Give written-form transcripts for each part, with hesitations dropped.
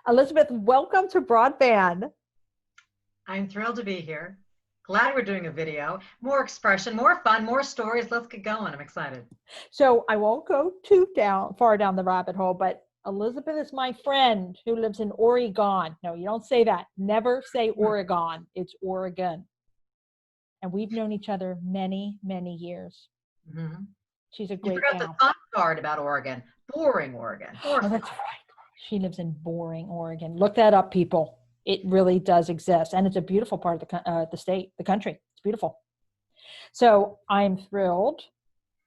Elizabeth, welcome to BroadBand. I'm thrilled to be here. Glad we're doing a video. More expression, more fun, more stories. Let's get going. I'm excited. So I won't go too far down the rabbit hole, but Elizabeth is my friend who lives in Oregon. No, you don't say that. Never say Oregon. It's Oregon. And we've known each other many, many years. Mm-hmm. She's a great gal. You forgot the fun part about Oregon. Boring Oregon. Oh, that's right. She lives in boring Oregon. Look that up, people. It really does exist. And it's a beautiful part of the state, the country. It's beautiful. So I'm thrilled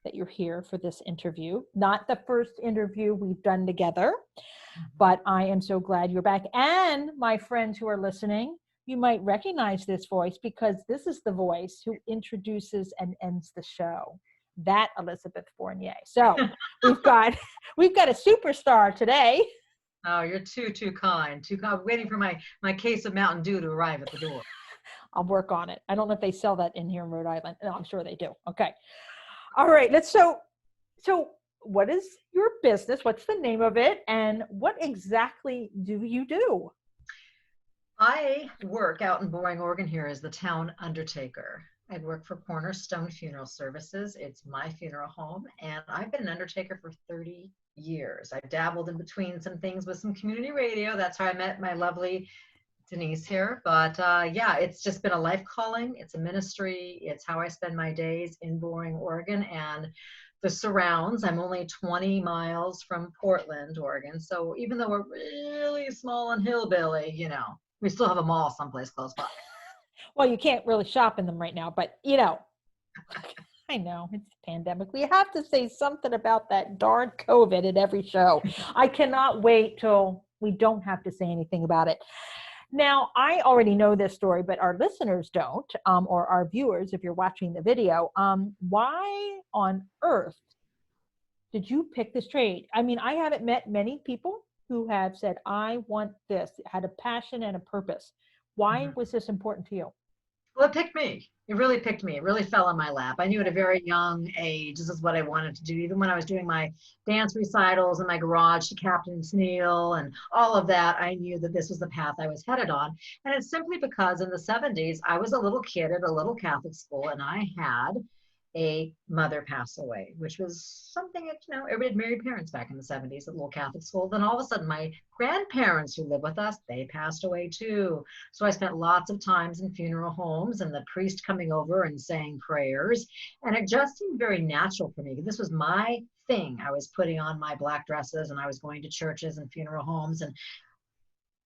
that you're here for this interview. Not the first interview we've done together, but I am so glad you're back. And my friends who are listening, you might recognize this voice because this is the voice who introduces and ends the show. That Elizabeth Fournier. So we've got a superstar today. Oh, you're too kind. Waiting for my case of Mountain Dew to arrive at the door. I'll work on it. I don't know if they sell that in here in Rhode Island. No, I'm sure they do. Okay. All right. So what is your business? What's the name of it? And what exactly do you do? I work out in Boring, Oregon here as the town undertaker. I work for Cornerstone Funeral Services. It's my funeral home, and I've been an undertaker for 30 years. I've dabbled in between some things with some community radio. That's how I met my lovely Denise here. But yeah, it's just been a life calling. It's a ministry. It's how I spend my days in Boring, Oregon, and the surrounds. I'm only 20 miles from Portland, Oregon. So even though we're really small and hillbilly, we still have a mall someplace close by. Well, you can't really shop in them right now, but I know it's a pandemic. We have to say something about that darn COVID at every show. I cannot wait till we don't have to say anything about it. Now, I already know this story, but our listeners don't, or our viewers, if you're watching the video. Why on earth did you pick this trade? I mean, I haven't met many people who have said, I want this, had a passion and a purpose. Why was this important to you? Well, it picked me. It really picked me. It really fell on my lap. I knew at a very young age, this is what I wanted to do. Even when I was doing my dance recitals in my garage to Captain Sneal and all of that, I knew that this was the path I was headed on. And it's simply because in the 70s, I was a little kid at a little Catholic school, and I had a mother pass away, which was something that, everybody had married parents back in the 70s at little Catholic school. Then all of a sudden, my grandparents who lived with us, they passed away too. So I spent lots of times in funeral homes and the priest coming over and saying prayers. And it just seemed very natural for me. This was my thing. I was putting on my black dresses and I was going to churches and funeral homes and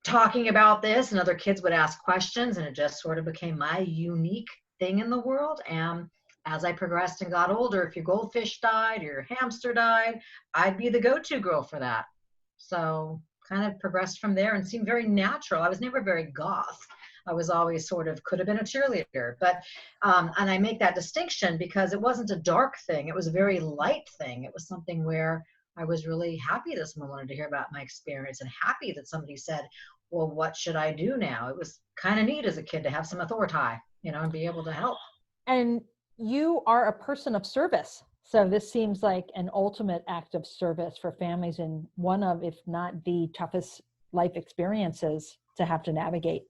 talking about this, and other kids would ask questions, and it just sort of became my unique thing in the world. And as I progressed and got older, if your goldfish died or your hamster died, I'd be the go-to girl for that. So kind of progressed from there and seemed very natural. I was never very goth. I was always sort of could have been a cheerleader, but and I make that distinction because it wasn't a dark thing. It was a very light thing. It was something where I was really happy that someone wanted to hear about my experience and happy that somebody said, well, what should I do now? It was kind of neat as a kid to have some authority, and be able to help. And you are a person of service. So this seems like an ultimate act of service for families in one of, if not the toughest life experiences to have to navigate.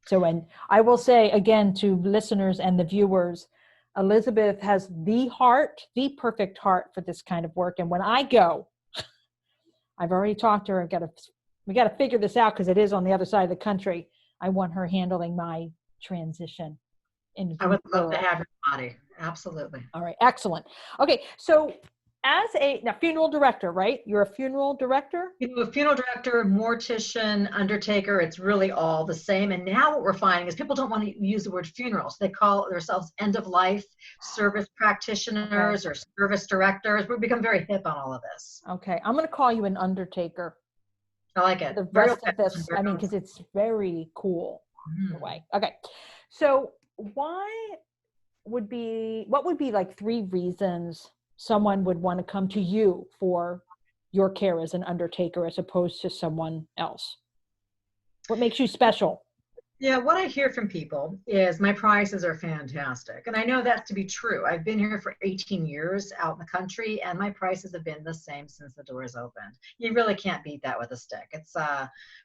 So, and I will say again to listeners and the viewers, Elizabeth has the perfect heart for this kind of work. And when I go, I've already talked to her. We got to figure this out because it is on the other side of the country. I want her handling my transition. I would love to have your body. Absolutely. All right. Excellent. Okay. So as a funeral director, right? You're a funeral director? A funeral director, mortician, undertaker, it's really all the same. And now what we're finding is people don't want to use the word funerals. They call themselves end of life service practitioners or service directors. We've become very hip on all of this. Okay. I'm going to call you an undertaker. I like it. The rest of this, because it's very cool in a way. Okay. So what would be like 3 reasons someone would want to come to you for your care as an undertaker as opposed to someone else? What makes you special? Yeah, what I hear from people is my prices are fantastic. And I know that to be true. I've been here for 18 years out in the country, and my prices have been the same since the doors opened. You really can't beat that with a stick. It's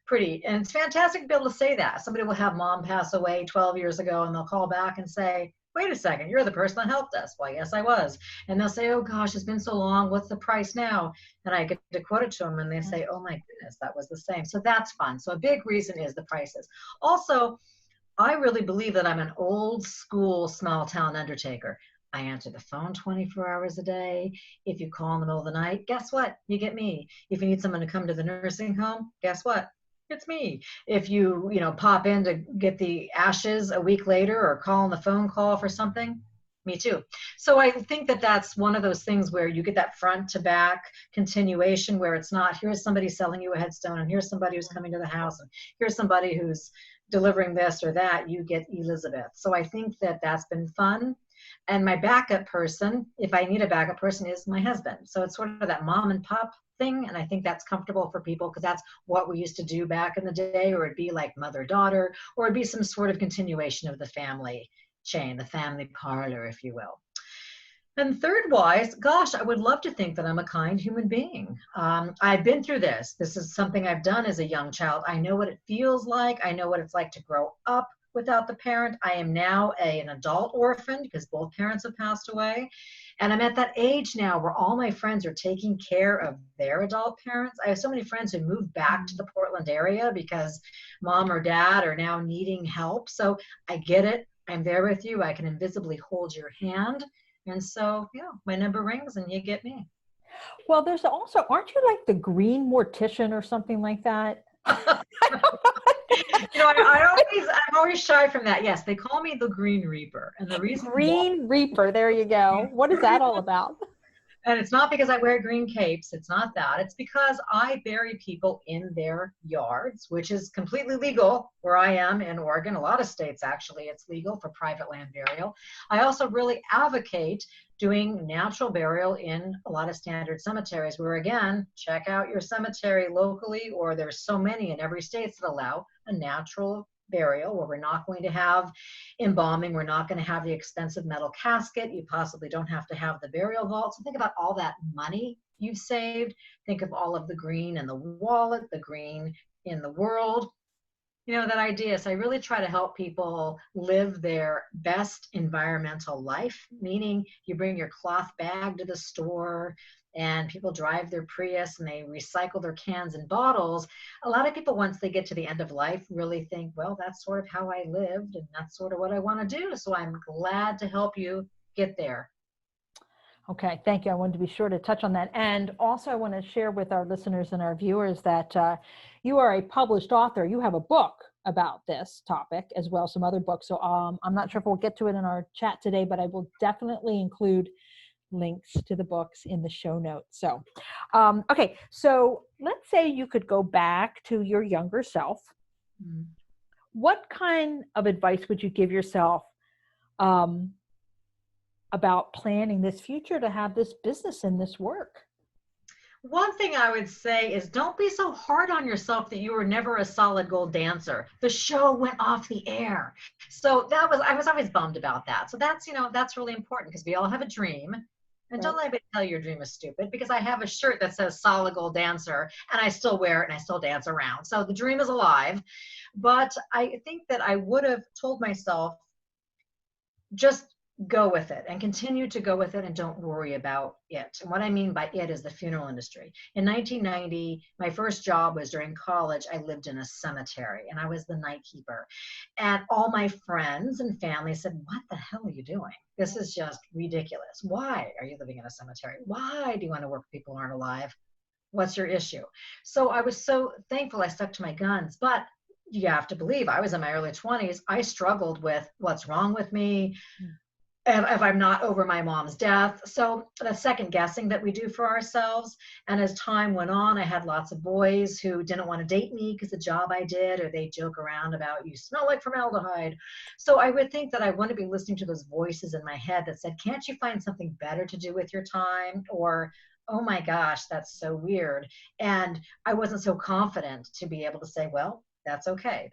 pretty, and it's fantastic to be able to say that. Somebody will have mom pass away 12 years ago, and they'll call back and say, wait a second, you're the person that helped us. Well, yes, I was. And they'll say, oh gosh, it's been so long. What's the price now? And I get to quote it to them, and they say, oh my goodness, that was the same. So that's fun. So a big reason is the prices. Also, I really believe that I'm an old school small town undertaker. I answer the phone 24 hours a day. If you call in the middle of the night, guess what? You get me. If you need someone to come to the nursing home, guess what? It's me. If you pop in to get the ashes a week later or call on the phone call for something, me too. So I think that that's one of those things where you get that front to back continuation where it's not, here's somebody selling you a headstone and here's somebody who's coming to the house and here's somebody who's delivering this or that. You get Elizabeth. So I think that that's been fun. And my backup person, if I need a backup person, is my husband. So it's sort of that mom and pop thing. And I think that's comfortable for people because that's what we used to do back in the day, or it'd be like mother-daughter, or it'd be some sort of continuation of the family chain, the family parlor, if you will. And third wise, gosh, I would love to think that I'm a kind human being. I've been through this. This is something I've done as a young child. I know what it feels like. I know what it's like to grow up without the parent. I am now an adult orphan because both parents have passed away. And I'm at that age now where all my friends are taking care of their adult parents. I have so many friends who moved back to the Portland area because mom or dad are now needing help. So I get it. I'm there with you. I can invisibly hold your hand. And so, yeah, my number rings and you get me. Well, there's also, aren't you like the green mortician or something like that? I'm always shy from that. Yes, they call me the Green Reaper. And the reason why, Green Reaper, there you go. What is that all about? and it's not because I wear green capes. It's not that. It's because I bury people in their yards, which is completely legal where I am in Oregon. A lot of states, actually, it's legal for private land burial. I also really advocate doing natural burial in a lot of standard cemeteries where, again, check out your cemetery locally, or there's so many in every state that allow a natural burial where we're not going to have embalming, we're not going to have the expensive metal casket, you possibly don't have to have the burial vault. So think about all that money you've saved. Think of all of the green in the wallet, the green in the world, that idea. So I really try to help people live their best environmental life, meaning you bring your cloth bag to the store and people drive their Prius and they recycle their cans and bottles. A lot of people, once they get to the end of life, really think, well, that's sort of how I lived and that's sort of what I want to do. So I'm glad to help you get there. Okay, thank you. I wanted to be sure to touch on that. And also I want to share with our listeners and our viewers that you are a published author. You have a book about this topic as well as some other books. So I'm not sure if we'll get to it in our chat today, but I will definitely include links to the books in the show notes. So, okay, so let's say you could go back to your younger self. Mm-hmm. What kind of advice would you give yourself about planning this future to have this business and this work? One thing I would say is don't be so hard on yourself that you were never a solid gold dancer. The show went off the air. So I was always bummed about that. So that's really important because we all have a dream. And don't let anybody tell you your dream is stupid, because I have a shirt that says solid gold dancer and I still wear it and I still dance around. So the dream is alive. But I think that I would have told myself, just go with it and continue to go with it and don't worry about it. And what I mean by it is the funeral industry. In 1990, my first job was during college. I lived in a cemetery and I was the night keeper. And all my friends and family said, what the hell are you doing? This is just ridiculous. Why are you living in a cemetery? Why do you want to work with people who aren't alive? What's your issue? So I was so thankful I stuck to my guns. But you have to believe I was in my early 20s. I struggled with what's wrong with me. If I'm not over my mom's death. So the second guessing that we do for ourselves. And as time went on, I had lots of boys who didn't want to date me because the job I did, or they joke around about, you smell like formaldehyde. So I would think that I want to be listening to those voices in my head that said, can't you find something better to do with your time? Or, oh my gosh, that's so weird. And I wasn't so confident to be able to say, well, That's okay.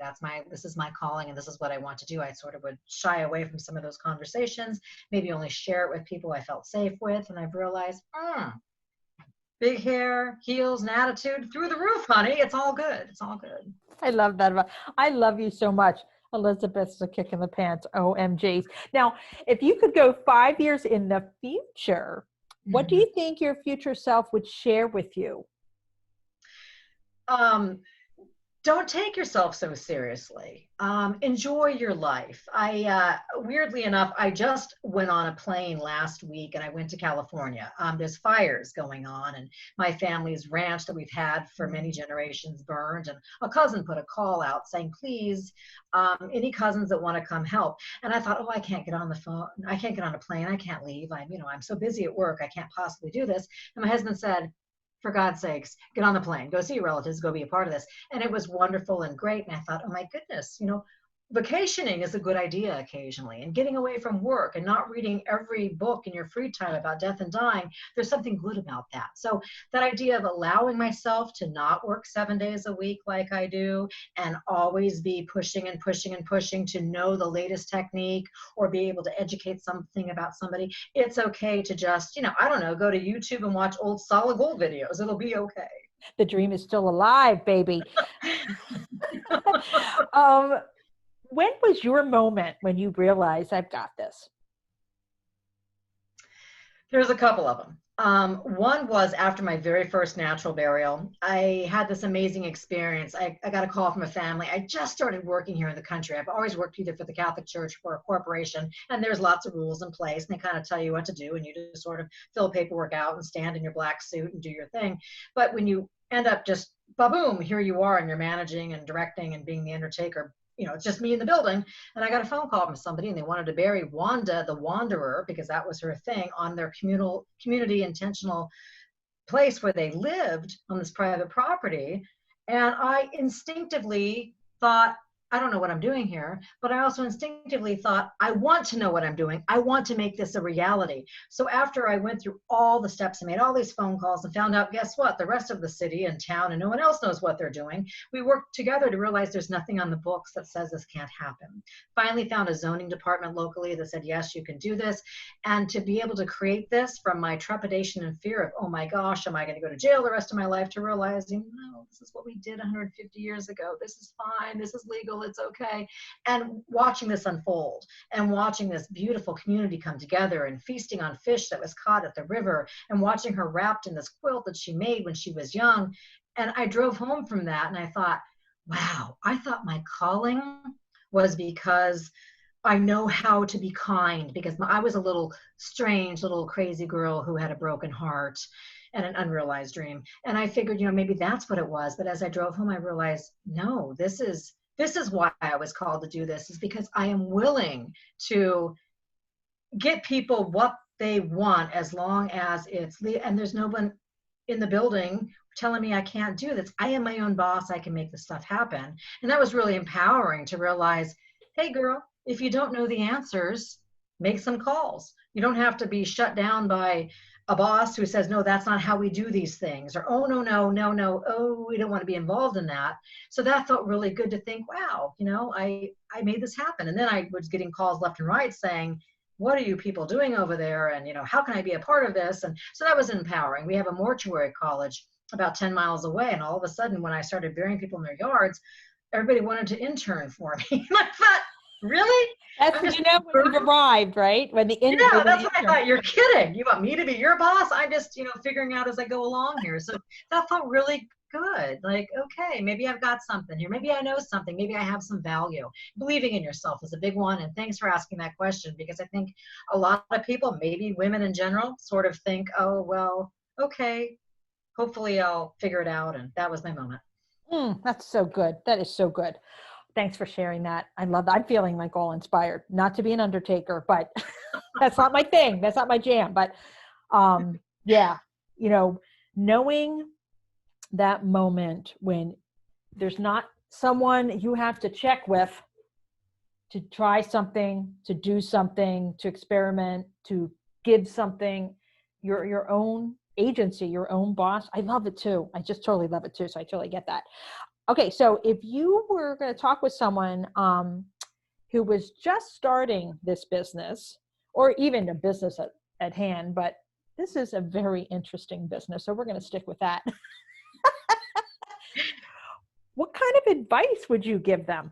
This is my calling and this is what I want to do. I sort of would shy away from some of those conversations, maybe only share it with people I felt safe with. And I've realized, big hair, heels, and attitude through the roof, honey. It's all good. It's all good. I love that. I love you so much. Elizabeth's a kick in the pants. OMGs. Now, if you could go 5 years in the future, what do you think your future self would share with you? Don't take yourself so seriously. Enjoy your life. Weirdly enough, I just went on a plane last week and I went to California. There's fires going on and my family's ranch that we've had for many generations burned, and a cousin put a call out saying, please, any cousins that want to come help. And I thought, oh, I can't get on the phone. I can't get on a plane. I can't leave. I'm so busy at work. I can't possibly do this. And my husband said, for God's sakes, get on the plane, go see your relatives, go be a part of this. And it was wonderful and great. And I thought, oh my goodness, vacationing is a good idea occasionally, and getting away from work and not reading every book in your free time about death and dying. There's something good about that. So that idea of allowing myself to not work 7 days a week like I do, and always be pushing and pushing and pushing to know the latest technique or be able to educate something about somebody. It's okay to just, I don't know, go to YouTube and watch old solid gold videos. It'll be okay. The dream is still alive, baby. When was your moment when you realized I've got this? There's a couple of them. One was after my very first natural burial. I had this amazing experience. I got a call from a family. I just started working here in the country. I've always worked either for the Catholic Church or a corporation, and there's lots of rules in place, and they kind of tell you what to do, and you just sort of fill paperwork out and stand in your black suit and do your thing. But when you end up just, ba-boom, here you are, and you're managing and directing and being the undertaker. It's just me in the building. And I got a phone call from somebody, and they wanted to bury Wanda, the Wanderer, because that was her thing, on their community intentional place where they lived on this private property. And I instinctively thought, I don't know what I'm doing here, but I also instinctively thought, I want to know what I'm doing. I want to make this a reality. So after I went through all the steps and made all these phone calls and found out, guess what? The rest of the city and town and no one else knows what they're doing. We worked together to realize there's nothing on the books that says this can't happen. Finally found a zoning department locally that said, yes, you can do this. And to be able to create this from my trepidation and fear of, oh my gosh, am I going to go to jail the rest of my life, to realizing, no, this is what we did 150 years ago. This is fine. This is legal. It's okay. And watching this unfold and watching this beautiful community come together and feasting on fish that was caught at the river and watching her wrapped in this quilt that she made when she was young. And I drove home from that and I thought, wow, I thought my calling was because I know how to be kind, because I was a little strange, little crazy girl who had a broken heart and an unrealized dream. And I figured, maybe that's what it was. But as I drove home, I realized, no, this is why I was called to do this, is because I am willing to get people what they want, as long as and there's no one in the building telling me I can't do this. I am my own boss. I can make this stuff happen. And that was really empowering to realize, hey girl, if you don't know the answers, make some calls. You don't have to be shut down by a boss who says, no, that's not how we do these things, or, oh, no, oh, we don't want to be involved in that. So that felt really good to think, wow, I made this happen. And then I was getting calls left and right saying, what are you people doing over there? And, how can I be a part of this? And so that was empowering. We have a mortuary college about 10 miles away. And all of a sudden, when I started burying people in their yards, everybody wanted to intern for me. And I thought, really? That's when you've arrived, right? When the yeah, that's what I thought. You're kidding. You want me to be your boss? I'm just, figuring out as I go along here. So that felt really good. Like, okay, maybe I've got something here. Maybe I know something. Maybe I have some value. Believing in yourself is a big one. And thanks for asking that question, because I think a lot of people, maybe women in general, sort of think, oh, well, okay, hopefully I'll figure it out. And that was my moment. That's so good. That is so good. Thanks for sharing that. I love that. I'm feeling like all inspired, not to be an undertaker, but that's not my thing. That's not my jam. But yeah, knowing that moment when there's not someone you have to check with to try something, to do something, to experiment, to give something, your own agency, your own boss. I love it too. I just totally love it too. So I totally get that. Okay. So if you were going to talk with someone who was just starting this business, or even a business at hand, but this is a very interesting business, so we're going to stick with that. What kind of advice would you give them?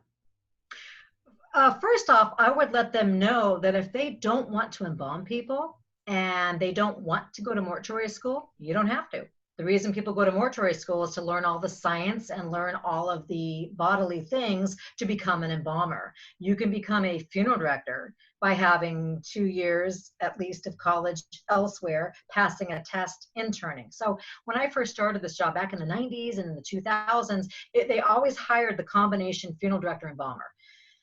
First off, I would let them know that if they don't want to embalm people and they don't want to go to mortuary school, you don't have to. The reason people go to mortuary school is to learn all the science and learn all of the bodily things to become an embalmer. You can become a funeral director by having 2 years at least of college elsewhere, passing a test, interning. So when I first started this job back in the 90s and in the 2000s, they always hired the combination funeral director embalmer.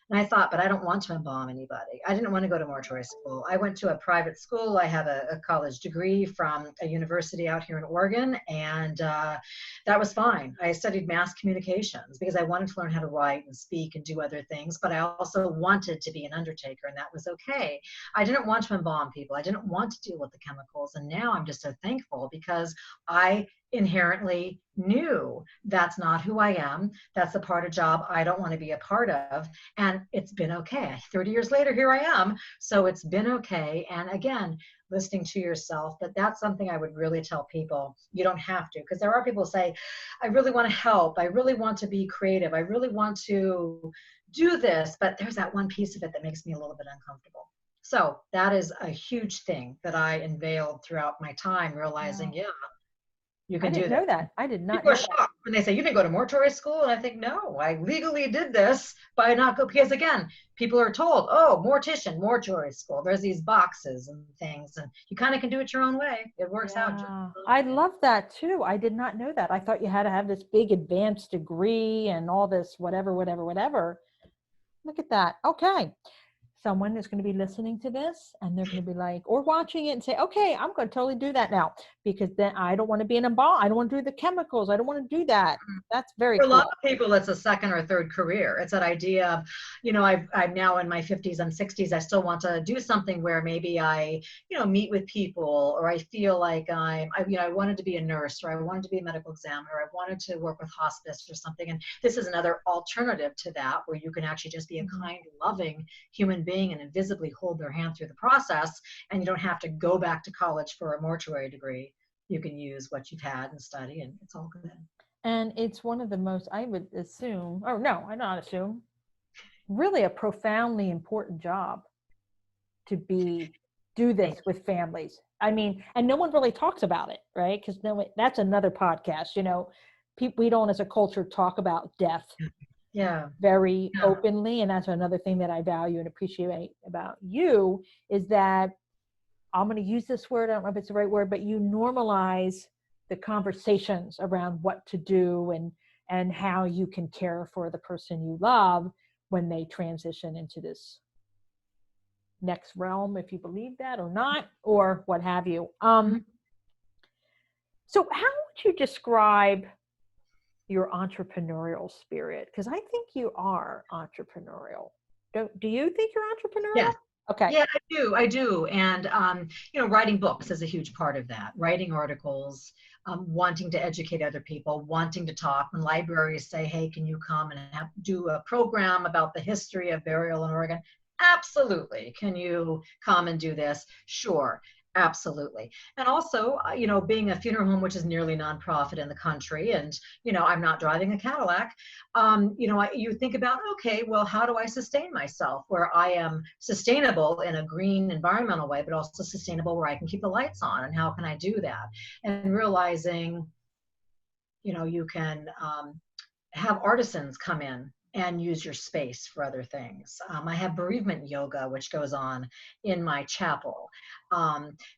And I thought, but I don't want to embalm anybody. I didn't want to go to mortuary school. I went to a private school. I have a college degree from a university out here in Oregon, and that was fine. I studied mass communications because I wanted to learn how to write and speak and do other things, but I also wanted to be an undertaker, and that was okay. I didn't want to embalm people. I didn't want to deal with the chemicals, and now I'm just so thankful because I inherently knew that's not who I am. That's the part of job I don't want to be a part of. And it's been okay. 30 years later, here I am. So it's been okay. And again, listening to yourself, but that's something I would really tell people. You don't have to, because there are people who say, I really want to help. I really want to be creative. I really want to do this, but there's that one piece of it that makes me a little bit uncomfortable. So that is a huge thing that I unveiled throughout my time, realizing, Wow. yeah, you can I do didn't that. know that. I did not People know are that. shocked when they say, you didn't go to mortuary school? And I think, no, I legally did this by not go, because again, people are told, oh, mortician, mortuary school. There's these boxes and things, and you kind of can do it your own way. It works out just Yeah, I fine. love that too. I did not know that. I thought you had to have this big advanced degree and all this whatever, whatever, whatever. Look at that. Okay. Someone is going to be listening to this and they're going to be like, or watching it and say, okay, I'm going to totally do that now, because then I don't want to be an embalm. I don't want to do the chemicals. I don't want to do that. That's very For a lot cool. of people, it's a second or third career. It's that idea of, I'm now in my 50s and 60s. I still want to do something where maybe I, meet with people, or I feel like I wanted to be a nurse, or I wanted to be a medical examiner. I wanted to work with hospice or something. And this is another alternative to that, where you can actually just be a kind, loving human being and invisibly hold their hand through the process. And you don't have to go back to college for a mortuary degree. You can use what you've had and study, and it's all good. And it's one of the most, I would assume, or no, I don't assume, really a profoundly important job to do this with families. I mean, and no one really talks about it, right? Because that's another podcast. We don't as a culture talk about death Yeah. very Yeah. openly. And that's another thing that I value and appreciate about you, is that I'm going to use this word, I don't know if it's the right word, but you normalize the conversations around what to do and how you can care for the person you love when they transition into this next realm, if you believe that or not, or what have you. So how would you describe your entrepreneurial spirit? Because I think you are entrepreneurial. Do you think you're entrepreneurial? Yes. Okay. Yeah, I do. And, writing books is a huge part of that. Writing articles, wanting to educate other people, wanting to talk. When libraries say, hey, can you come and do a program about the history of burial in Oregon? Absolutely. Can you come and do this? Sure. Absolutely. And also, being a funeral home, which is nearly nonprofit in the country, and, I'm not driving a Cadillac, you think about, okay, well, how do I sustain myself where I am sustainable in a green environmental way, but also sustainable where I can keep the lights on, and how can I do that? And realizing, you can have artisans come in and use your space for other things. I have bereavement yoga, which goes on in my chapel.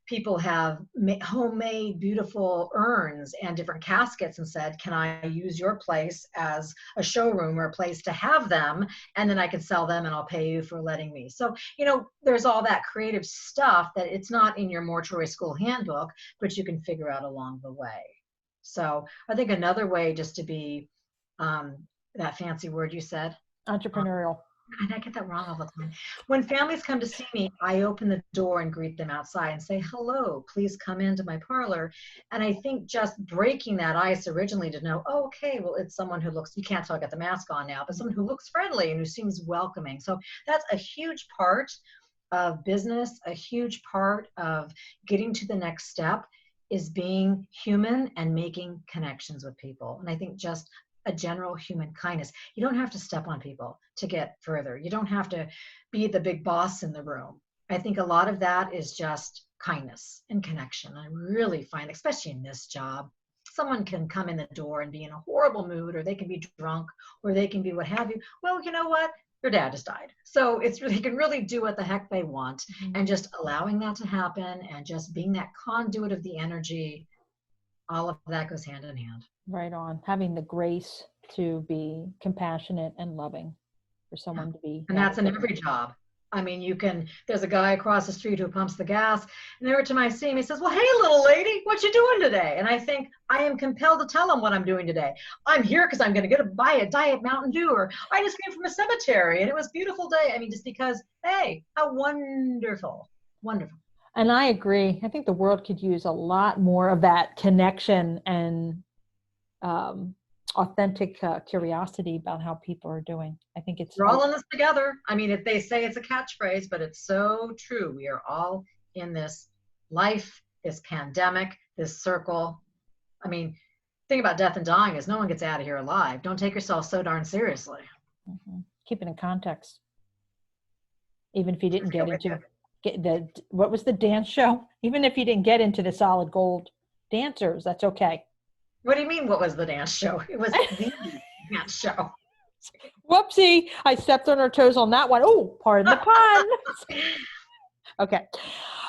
People have homemade beautiful urns and different caskets and said, can I use your place as a showroom or a place to have them? And then I can sell them and I'll pay you for letting me. So, there's all that creative stuff that it's not in your mortuary school handbook, but you can figure out along the way. So I think another way just to be, that fancy word you said, Entrepreneurial. and I get that wrong all the time. When families come to see me, I open the door and greet them outside and say, hello, please come into my parlor. And I think just breaking that ice originally to know, oh, okay, well, it's someone who looks, you can't tell I got the mask on now, but someone who looks friendly and who seems welcoming. So that's a huge part of business, a huge part of getting to the next step is being human and making connections with people. And I think just a general human kindness. You don't have to step on people to get further. You don't have to be the big boss in the room. I think a lot of that is just kindness and connection. I really find, especially in this job, someone can come in the door and be in a horrible mood, or they can be drunk, or they can be what have you. Well, you know what? Your dad just died. So it's really, they can really do what the heck they want. And just allowing that to happen and just being that conduit of the energy, all of that goes hand in hand. Right on. Having the grace to be compassionate and loving for someone to be. And that's in every job. I mean, there's a guy across the street who pumps the gas, and every time I see him, he says, well, hey, little lady, what you doing today? And I think I am compelled to tell him what I'm doing today. I'm here because I'm going to buy a Diet Mountain Dew, or I just came from a cemetery and it was a beautiful day. I mean, just because, hey, how wonderful, wonderful. And I agree. I think the world could use a lot more of that connection and authentic curiosity about how people are doing. I think we're all in this together. I mean, if they say it's a catchphrase, but it's so true. We are all in this life, this pandemic, this circle. I mean, the thing about death and dying is no one gets out of here alive. Don't take yourself so darn seriously. Mm-hmm. Keep it in context. Even if you didn't get into what was the dance show? Even if you didn't get into the solid gold dancers, that's okay. What do you mean, what was the dance show? It was the dance show. Whoopsie, I stepped on her toes on that one. Oh, pardon the pun. Okay.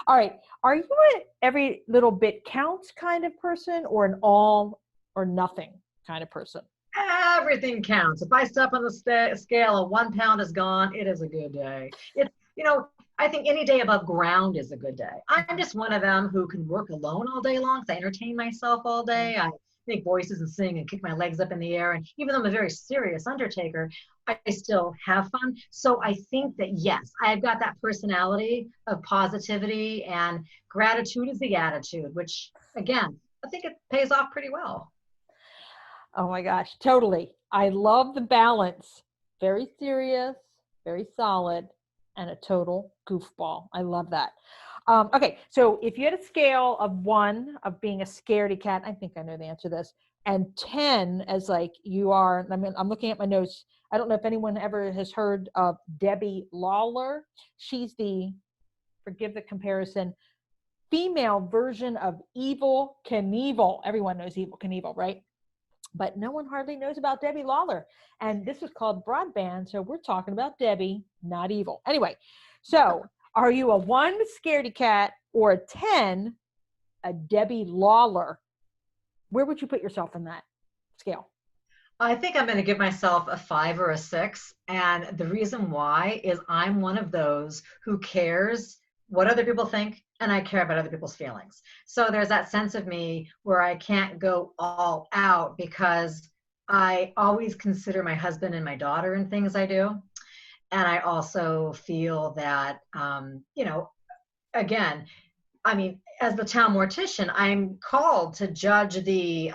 All right. Are you an every little bit counts kind of person, or an all or nothing kind of person? Everything counts. If I step on the scale of 1 pound is gone, it is a good day. I think any day above ground is a good day. I'm just one of them who can work alone all day long because I entertain myself all day. I make voices and sing and kick my legs up in the air. And even though I'm a very serious undertaker, I still have fun. So I think that, yes, I've got that personality of positivity, and gratitude is the attitude, which, again, I think it pays off pretty well. Oh my gosh, totally. I love the balance. Very serious, very solid, and a total goofball. I love that. Okay, so if you had a scale of 1 of being a scaredy cat, I think I know the answer to this, and 10 as like you are, I mean, I'm looking at my notes. I don't know if anyone ever has heard of Debbie Lawler. She's the, forgive the comparison, female version of Evel Knievel. Everyone knows Evel Knievel, right? But no one hardly knows about Debbie Lawler. And this is called BroadBand, so we're talking about Debbie, not Evil. Anyway, so are you a 1 scaredy cat or a 10 a Debbie Lawler? Where would you put yourself in that scale? I think I'm going to give myself a 5 or a 6. And the reason why is I'm one of those who cares what other people think, and I care about other people's feelings. So there's that sense of me where I can't go all out because I always consider my husband and my daughter in things I do. And I also feel that, again, I mean, as the town mortician, I'm called to judge the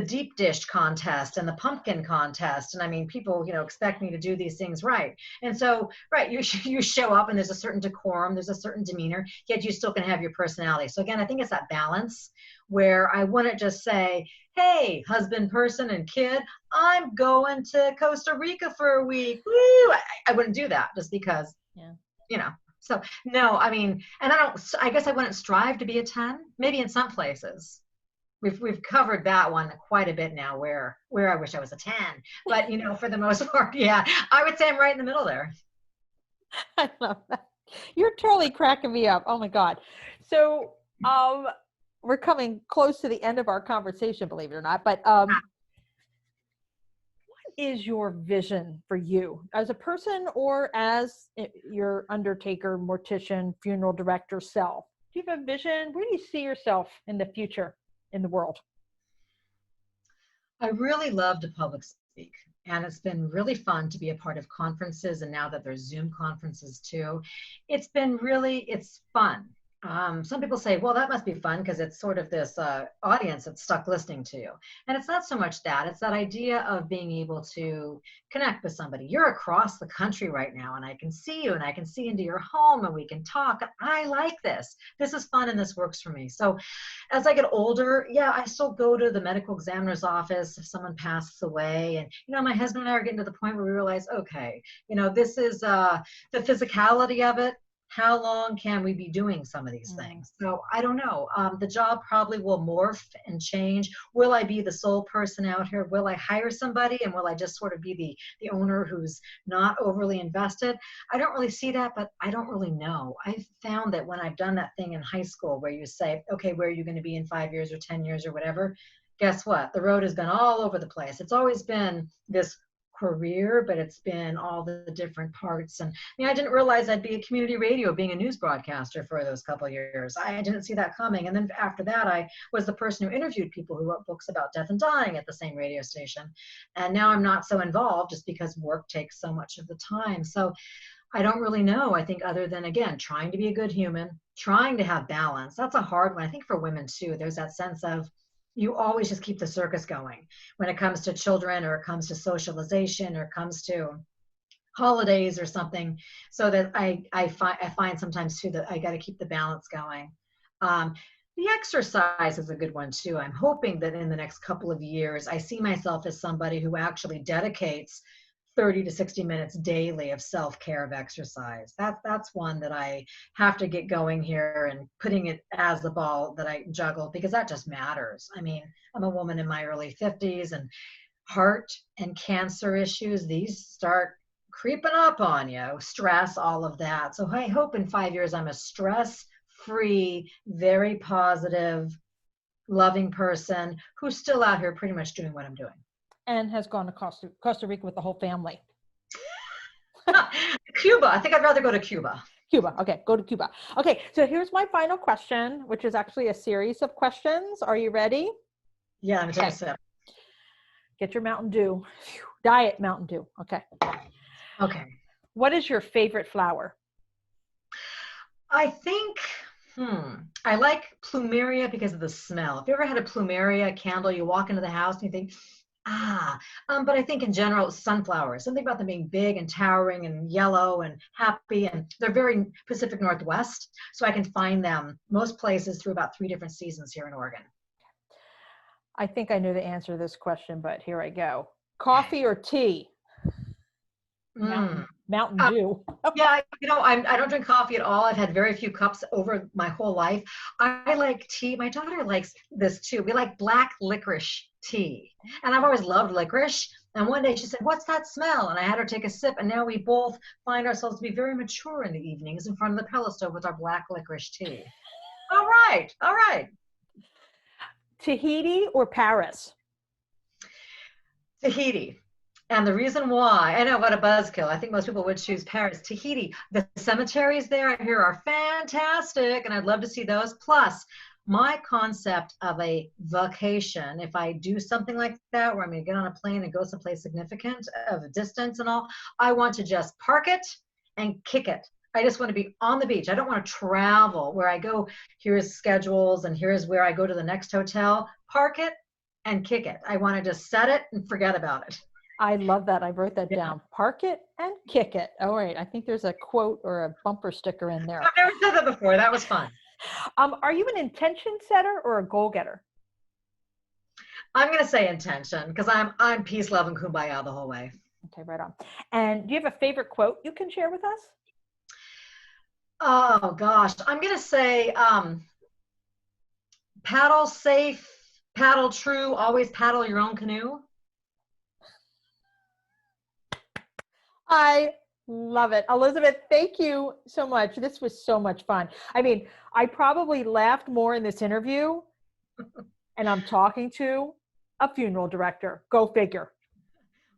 deep dish contest and the pumpkin contest. And I mean, people, expect me to do these things right. And so, right, you show up and there's a certain decorum, there's a certain demeanor, yet you still can have your personality. So again, I think it's that balance where I wouldn't just say, hey, husband, person, and kid, I'm going to Costa Rica for a week. Woo! I wouldn't do that just because, So no, I mean, and I guess I wouldn't strive to be a 10, maybe in some places. We've covered that one quite a bit now where I wish I was a 10, but for the most part, yeah, I would say I'm right in the middle there. I love that. You're totally cracking me up. Oh my God. So, we're coming close to the end of our conversation, believe it or not, but, is your vision for you as a person or as your undertaker, mortician, funeral director self? Do you have a vision? Where do you see yourself in the future in the world? I really love to public speak. And it's been really fun to be a part of conferences. And now that there's Zoom conferences too, it's fun. Some people say, well, that must be fun because it's sort of this audience that's stuck listening to you. And it's not so much that, it's that idea of being able to connect with somebody. You're across the country right now, and I can see you, and I can see into your home, and we can talk. I like this. This is fun, and this works for me. So as I get older, yeah, I still go to the medical examiner's office if someone passes away. And, my husband and I are getting to the point where we realize, okay, this is the physicality of it. How long can we be doing some of these things? So I don't know. The job probably will morph and change. Will I be the sole person out here? Will I hire somebody? And will I just sort of be the owner who's not overly invested? I don't really see that, but I don't really know. I've found that when I've done that thing in high school where you say, okay, where are you going to be in 5 years or 10 years or whatever? Guess what? The road has been all over the place. It's always been this career, but it's been all the different parts. And I didn't realize I'd be a community radio, being a news broadcaster for those couple of years. I didn't see that coming. And then after that, I was the person who interviewed people who wrote books about death and dying at the same radio station. And now I'm not so involved just because work takes so much of the time. So I don't really know. I think other than, again, trying to be a good human, trying to have balance. That's a hard one. I think for women too, there's that sense of, you always just keep the circus going when it comes to children, or it comes to socialization, or it comes to holidays or something. So that I find sometimes too that I got to keep the balance going. The exercise is a good one too. I'm hoping that in the next couple of years, I see myself as somebody who actually dedicates 30 to 60 minutes daily of self-care, of exercise. That's one that I have to get going here, and putting it as the ball that I juggle, because that just matters. I'm a woman in my early 50s, and heart and cancer issues, these start creeping up on you, stress, all of that. So I hope in 5 years I'm a stress-free, very positive, loving person who's still out here pretty much doing what I'm doing. And has gone to Costa Rica with the whole family. Cuba. I think I'd rather go to Cuba. Cuba. Okay, go to Cuba. Okay, so here's my final question, which is actually a series of questions. Are you ready? Yeah, I'm going to take a sip. Get your Mountain Dew. Diet Mountain Dew. Okay. Okay. What is your favorite flower? I think, I like plumeria because of the smell. If you ever had a plumeria candle, you walk into the house and you think, but I think in general, sunflowers, something about them being big and towering and yellow and happy, and they're very Pacific Northwest. So I can find them most places through about 3 different seasons here in Oregon. I think I knew the answer to this question, but here I go. Coffee or tea? Mountain Dew. Yeah, I don't drink coffee at all. I've had very few cups over my whole life. I like tea. My daughter likes this too. We like black licorice tea. And I've always loved licorice. And one day she said, "What's that smell?" And I had her take a sip. And now we both find ourselves to be very mature in the evenings in front of the Pella stove with our black licorice tea. All right. All right. Tahiti or Paris? Tahiti. And the reason why, I know, what a buzzkill. I think most people would choose Paris. Tahiti, the cemeteries there here are fantastic, and I'd love to see those. Plus, my concept of a vacation, if I do something like that, where I'm going to get on a plane and go someplace significant of a distance and all, I want to just park it and kick it. I just want to be on the beach. I don't want to travel where I go, here's schedules, and here's where I go to the next hotel. Park it and kick it. I want to just set it and forget about it. I love that. I wrote that down. Park it and kick it. All right. I think there's a quote or a bumper sticker in there. I've never said that before. That was fun. Are you an intention setter or a goal getter? I'm going to say intention, because I'm peace, love, and kumbaya the whole way. Okay, right on. And do you have a favorite quote you can share with us? Oh, gosh. I'm going to say paddle safe, paddle true, always paddle your own canoe. I love it. Elizabeth, thank you so much. This was so much fun. I mean, I probably laughed more in this interview, and I'm talking to a funeral director. Go figure.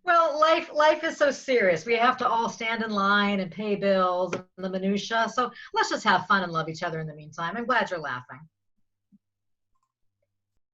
Well, life is so serious. We have to all stand in line and pay bills and the minutia. So let's just have fun and love each other in the meantime. I'm glad you're laughing.